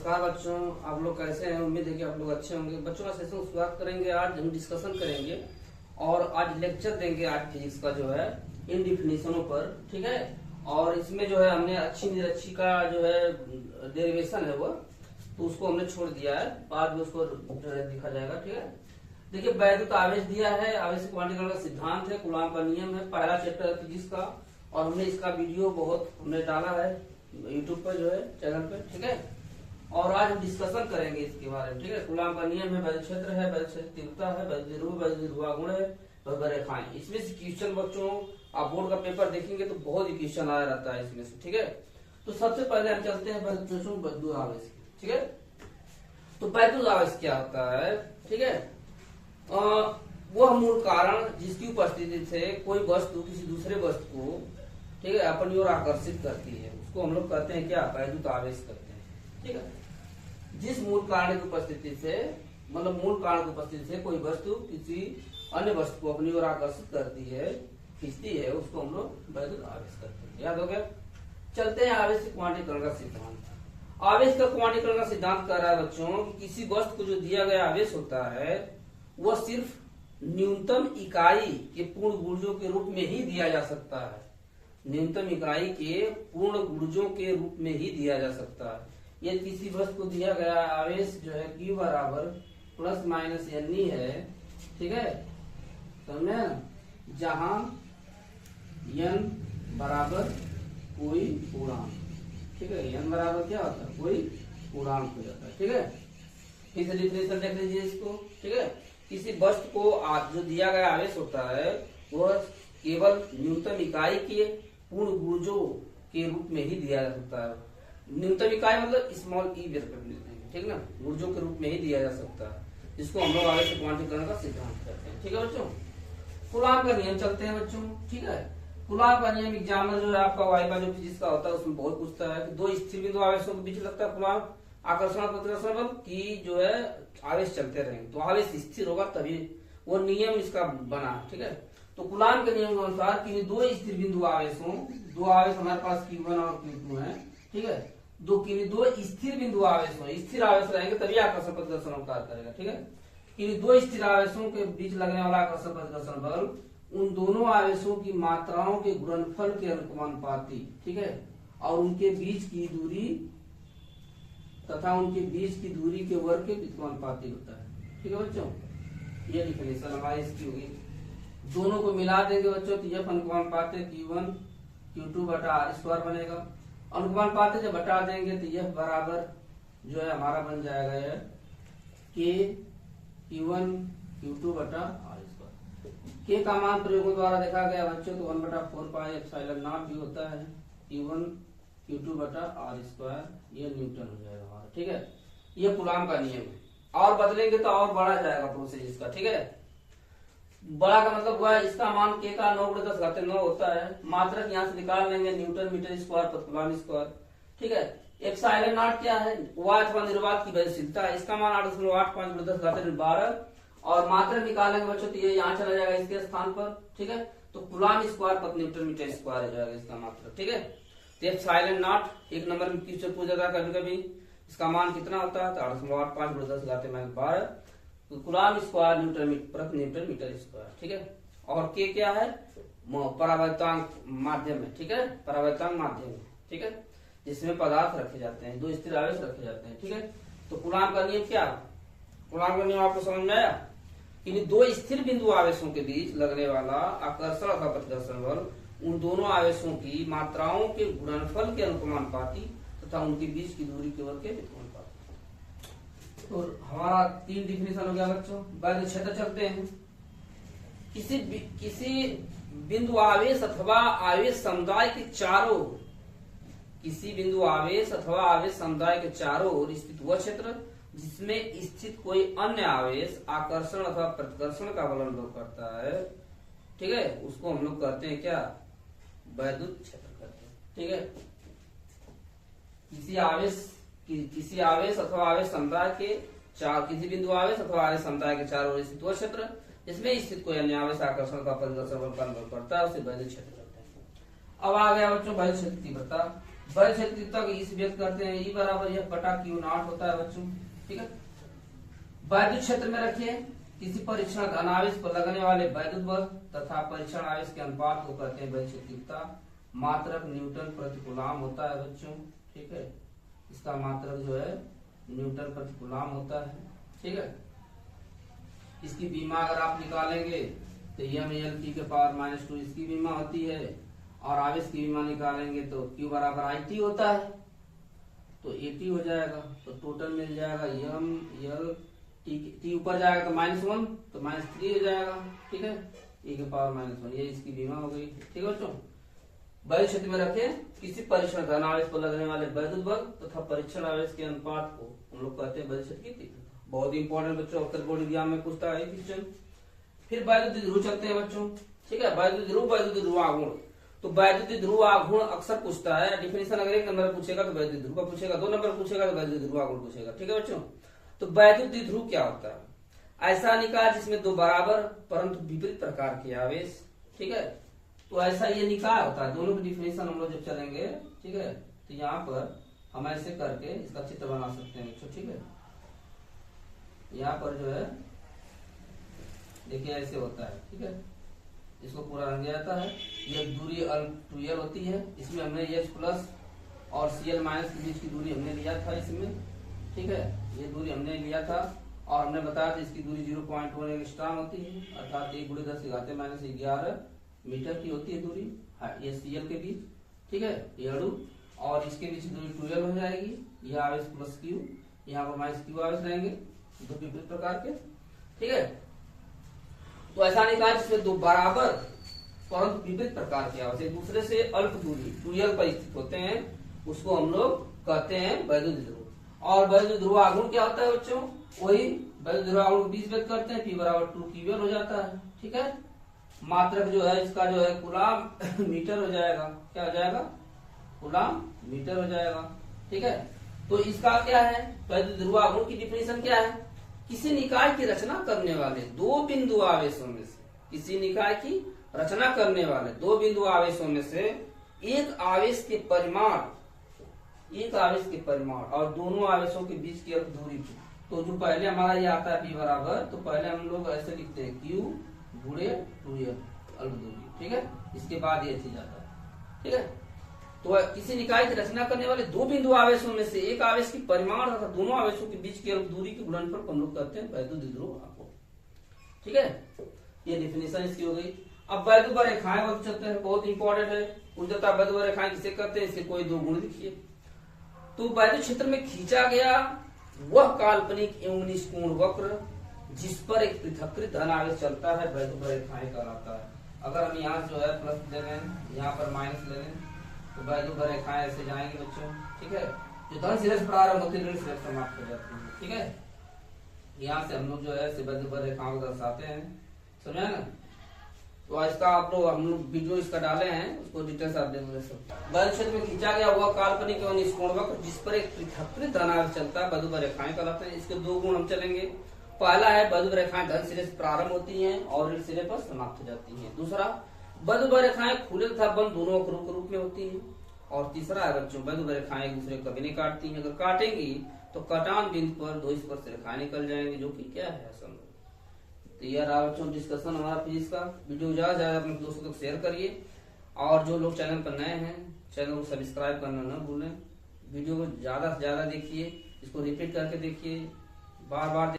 नमस्कार बच्चों, आप लोग कैसे हैं? उम्मीद है कि आप लोग अच्छे होंगे। बच्चों का सेशन शुरुआत करेंगे। आज हम डिस्कशन करेंगे और आज लेक्चर देंगे आज फिजिक्स का जो है इन डिफिनेशनों पर, ठीक है। और इसमें जो है हमने अच्छी निरक्षी का जो है डेरिवेशन है वो, तो उसको हमने छोड़ दिया है, बाद में उसको दिखा जाएगा, ठीक है। देखिए, वैद्युत आवेश दिया है, आवेश क्वांटिकरण का सिद्धांत है, कूलॉम का नियम है, पहला चैप्टर है फिजिक्स का। और हमने इसका वीडियो बहुत हमने डाला है यूट्यूब पर जो है चैनल पे, ठीक है। और आज हम डिस्कशन करेंगे इसके बारे में, ठीक है। कूलॉम का नियम है, वैद्युत क्षेत्र है, वैद्युत क्षेत्र तीव्रता है, वैद्युत ध्रुव, वैद्युत ध्रुवागुण है, वैद्युत रेखाएं। इसमें से क्वेश्चन बच्चों आप बोर्ड का पेपर देखेंगे तो बहुत ही क्वेश्चन आया रहता है इसमें से, ठीक है। तो सबसे पहले हम चलते हैं वैद्युत आवेश, ठीक है। तो वैद्युत आवेश क्या होता है, ठीक है। वह मूल कारण जिसकी उपस्थिति से कोई वस्तु किसी दूसरे वस्तु को, ठीक है, अपनी ओर आकर्षित करती है, उसको हम लोग कहते हैं क्या, वैद्युत आवेश कहते हैं, ठीक है। जिस मूल कारण की उपस्थिति से, मतलब मूल कारण की उपस्थिति से कोई वस्तु किसी अन्य वस्तु को अपनी ओर आकर्षित करती है, खींचती है, उसको हम लोग वैद्युत आवेश कहते हैं। याद हो गया। चलते हैं आवेश क्वांटीकरण का सिद्धांत। आवेश का क्वांटीकरण का सिद्धांत कह रहा है बच्चों, किसी वस्तु को जो दिया गया आवेश होता है वह सिर्फ न्यूनतम इकाई के पूर्ण गुर्जों के रूप में ही दिया जा सकता है। न्यूनतम इकाई के पूर्ण गुर्जों के रूप में ही दिया जा सकता है। यदि किसी वस्तु को दिया गया आवेश जो है Q बराबर प्लस माइनस n है, ठीक है, समझे ना, जहां n बराबर कोई पूर्णांक, ठीक है, n बराबर क्या होता है, कोई पूर्णांक हो जाता है, ठीक है। फिर से डिफिनेशन देख लीजिए इसको, ठीक है। किसी वस्तु को जो दिया गया आवेश होता है वह केवल न्यूनतम इकाई के पूर्ण गुर्जों के रूप में ही दिया जा सकता है। न्यूनतम इकाई मतलब स्मॉल ई व्यक्त कर लेते हैं, ठीक ना, गुर्जों के रूप में ही दिया जा सकता है, जिसको हम लोग आवेश क्वांटीकरण का सिद्धांत कहते हैं, ठीक है बच्चों। कूलॉम का नियम चलते हैं बच्चों, ठीक है। कूलॉम का नियम एग्जाम जो है आपका वाइवा जो फिजिक्स का होता है उसमें बहुत पूछता है कि दो स्थिर बिंदु आवेशों के बीच लगता है कूलॉम आकर्षण और प्रतिकर्षण बल की जो है आवेश चलते रहेंगे तो आवेश स्थिर होगा, तभी वो नियम इसका बना, ठीक है। तो कूलॉम के नियम के अनुसार कि दो स्थिर बिंदु आवेश हों, दो आवेश हमारे पास Q1 और Q2 है, ठीक है। दो स्थिर बिंदु आवेश हो, स्थिर आवेश रहेंगे तभी आकर्षण प्रतिकर्षण कार्य करेगा, ठीक है। कि दो स्थिर आवेशों के बीच लगने वाला आकर्षण प्रतिकर्षण बल उन दोनों आवेशों की मात्राओं के गुणनफल के अनुपाती, ठीक है, और उनके बीच की दूरी तथा उनके बीच की दूरी के वर्ग के व्युत्क्रमानुपाती होता है, ठीक है बच्चों। ये डिफिनेशन हमारी इसकी होगी। दोनों को मिला देंगे बच्चों तो यह अनुपात Q1 Q2 बटा R स्क्वायर बनेगा। अनुपात जब बटा देंगे तो यह बराबर जो है हमारा बन जाएगा यह K Q1 Q2 बटा R स्क्वायर। K का मान प्रयोगों द्वारा देखा गया बच्चों तो 1 बटा 4 पाई एप्सिलॉन नॉट भी होता है Q1 Q2 बटा R स्क्वायर, ये न्यूटन हो जाएगा हमारा, ठीक है। ये कूलॉम का नियम है। और बदलेंगे तो और बड़ा जाएगा प्रोसेस इसका, ठीक है। बड़ा का मतलब हुआ इसका मान K का 9/10 होता है। मात्रक यहाँ से निकाल लेंगे न्यूटन मीटर स्क्वायर पर कूलॉम स्क्वायर, ठीक है। एप्सिलॉन नॉट क्या है, वह अथवा निर्वात की गतिशीलता है, इसका मान 8.85×10⁻12 और मात्रक निकालेंगे बच्चों तो ये यहाँ चला जाएगा इसके स्थान पर, ठीक है। तो कूलॉम स्क्वायर पर न्यूटन मीटर स्क्वायर हो जाएगा इसका मात्रक, ठीक है। तो एप्सिलॉन नॉट एक नंबर में क्वेश्चन पूछा जाता है कभी कभी, इसका मान कितना होता है तो 8.85×10⁻12 तो कूलॉम स्क्वायर प्रति न्यूटन मीटर स्क्वायर, ठीक है। और K क्या है, परावर्तनांक माध्यम है, ठीक है, परावर्तनांक माध्यम है, ठीक है, जिसमें पदार्थ रखे जाते हैं, दो स्थिर आवेश रखे जाते हैं, ठीक है। तो कूलॉम का नियम क्या, कूलॉम का नियम आपको समझ में आया कि दो स्थिर बिंदु आवेशों के बीच लगने वाला आकर्षण अथवा प्रतिकर्षण बल उन दोनों आवेशों की मात्राओं के गुणनफल के अनुपाती तथा उनके बीच की दूरी के वर्ग के व्युत्क्रमानुपाती। तो हमारा 3 डिफिनेशन हो गया बच्चों। वैद्युत क्षेत्र चलते हैं। किसी बिंदु आवेश अथवा आवेश समुदाय के चारों ओर, किसी बिंदु आवेश अथवा आवेश समुदाय के चारों ओर स्थित वह क्षेत्र जिसमें स्थित कोई अन्य आवेश आकर्षण अथवा प्रतिकर्षण का बल अनुभव करता है, ठीक है, उसको हम लोग कहते हैं क्या, वैद्युत क्षेत्र कहते हैं, ठीक है। किसी आवेश अथवा आवेश समुदाय के किसी बिंदु आवेश अथवा आवेश समुदाय के चारों ओर स्थित वह क्षेत्र जिसमें स्थित कोई अन्य आवेश आकर्षण का प्रतिकर्षण बल का अनुभव करता है उसे वैद्युत क्षेत्र कहते हैं। अब आ गया बच्चों वैद्युत क्षेत्र तीव्रता। बल क्षेत्रफलता को इस व्यक्त करते हैं, ई बराबर यह बटा क्यू नॉट होता है बच्चों। ठीक है, वैद्युत क्षेत्र में रखिए किसी परीक्षण धनावेश पर लगने वाले वैद्युत बल तथा परीक्षण आवेश के अनुपात को कहते हैं बल क्षेत्रफलता। मात्रक न्यूटन प्रति कूलम होता है बच्चों। ठीक है, इसका मात्रक जो है न्यूटन प्रति कूलम होता है। ठीक है, इसकी बीमा अगर आप निकालेंगे तो mLT के पावर -2 इसकी बीमा होती है, और आवेश की बीमा निकालेंगे तो Q बराबर IT होता है, तो 80 हो जाएगा। तो टोटल मिल जाएगा T ऊपर जाएगा तो -1 तो -3 हो जाएगा। ठीक है, E के पावर -1, ये इसकी बीमा हो गई। ठीक है बच्चों, वैद्युत क्षेत्र में रखे किसी परीक्षण धनावेश पर लगने वाले वैद्युत बल तथा परीक्षण आवेश के अनुपात को हम लोग कहते हैं वैद्युत क्षेत्र की तीव्रता। बहुत इंपॉर्टेंट बच्चों, अक्सर बोर्ड एग्जाम में पूछता है क्वेश्चन। फिर वैद्युत ध्रुव चलते हैं बच्चों। ठीक है, वैद्युत ध्रुव आघूर्ण। तो वैद्युत ध्रुव आघूर्ण अक्सर पूछता है डिफिनेशन, अगर 1 नंबर पूछेगा तो वैद्युत ध्रुव का पूछेगा, 2 नंबर पूछेगा तो वैद्युत ध्रुव आघूर्ण पूछेगा। ठीक है बच्चों, तो वैद्युत ध्रुव क्या होता है? ऐसा निकाय जिसमें दो बराबर परंतु विपरीत प्रकार के आवेश। ठीक है, तो ऐसा ये निकाय होता है। दोनों की डिफिनेशन हम लोग जब चलेंगे, ठीक है, तो यहाँ पर हम ऐसे करके इसका चित्र बना सकते हैं बच्चों। ठीक है, यहाँ पर जो है देखिए ऐसे होता है। ठीक है, इसको पूरा रंग जाता है। ये दूरी L2L होती है, इसमें हमने H प्लस और Cl माइनस के बीच की दूरी हमने लिया था इसमें। ठीक है, ये दूरी हमने लिया था और हमने बताया था इसकी दूरी 0.1 एंगस्ट्रॉम होती है, अर्थात 1×10⁻⁻11 मीटर की होती है दूरी। ये Cl के बीच। ठीक है, ये अणु और इसके बीच दूरी 2L हो जाएगी। यह आवेश प्लस Q, यहाँ पर -Q आवेश रहेंगे, दो विपरीत प्रकार के। ठीक है, तो ऐसा निकाय जिसमें दो बराबर परंतु विपरीत प्रकार के आवेश एक दूसरे से अल्प दूरी 2L पर स्थित होते हैं, उसको हम लोग कहते हैं वैद्युत ध्रुव। और वैद्युत ध्रुव आघूर्ण क्या होता है बच्चों? वही वैद्युत ध्रुव आघूर्ण को 20 व्यक्त करते हैं, P बराबर 2QL हो जाता है। ठीक है, मात्रक जो है इसका जो है कूलम मीटर हो जाएगा। क्या हो जाएगा? कूलम मीटर हो जाएगा। ठीक है, तो इसका क्या है? वैद्युत ध्रुव आघूर्ण की डिफिनेशन क्या है? किसी निकाय की रचना करने वाले दो बिंदु आवेशों में से, किसी निकाय की रचना करने वाले दो बिंदु आवेशों में से एक आवेश के परिमाण और दोनों आवेशों के बीच की दूरी। तो जो पहले हमारा ये आता है P बराबर, तो पहले हम लोग ऐसे लिखते हैं Q गुणे 2L अल्प दूरी। ठीक है, इसके बाद ये चीज आता है। ठीक है, तो किसी निकाय की रचना करने वाले दो बिंदु आवेशों में से एक आवेश की परिमाण तथा दोनों आवेशों के बीच की अल्प दूरी के गुणनफल को हम लोग कहते हैं वैद्युत ध्रुव आघूर्ण। ठीक है, ये डिफिनेशन इसकी हो गई। अब वैद्युत रेखाएं बहुत चलते हैं, बहुत इंपॉर्टेंट है। उच्चता वैद्युत रेखाएं किसे कहते हैं? इसके कोई दो गुण लिखिए। तो वैद्युत क्षेत्र में खींचा गया वह काल्पनिक एवं निष्कोण वक्र जिस पर एक पृथक्कृत धन आवेश चलता है वैद्युत रेखाएं कहलाता है। अगर हम यहाँ जो है प्लस ले लें, यहाँ पर माइनस ले लें, तो वैद्युत रेखाएं ऐसे जाएंगे बच्चों। ठीक है, जो धन सिरे से प्रारंभ होती है ऋण सिरे से समाप्त हो जाती है। ठीक है, यहाँ से हम लोग जो है वैद्युत रेखाओं को दर्शाते हैं। समझा ना? तो इसका आप लोग हम लोग वीडियो इसका डाले हैं, उसको डिटेल्स आप देख सकते हैं। वैद्युत क्षेत्र में खींचा गया हुआ काल्पनिक एवं निष्कोण वक्र जिस पर एक पृथक्कृत धन आवेश चलता है वैद्युत रेखाएं कहलाते हैं। इसके दो गुण हम चलेंगे। पहला है वैद्युत रेखाएं धन सिरे से प्रारंभ होती हैं और ऋण सिरे पर समाप्त हो जाती हैं। दूसरा, वैद्युत रेखाएं खुले तथा बंद दोनों वक्रों के रूप में होती हैं। और तीसरा है बच्चों, वैद्युत रेखाएं एक दूसरे को कभी नहीं काटती हैं। अगर काटेंगी तो कटान बिंदु पर दो स्पर्श रेखाएं निकल जाएंगी, जो कि क्या है असंभव। तो यह रहा बच्चों डिस्कशन हमारा फिजिक्स का। वीडियो ज्यादा अपने दोस्तों तक शेयर करिए, और जो लोग चैनल पर नए हैं चैनल को सब्सक्राइब करना न भूलें। वीडियो को ज्यादा से ज्यादा देखिए, इसको रिपीट करके देखिए, बार बार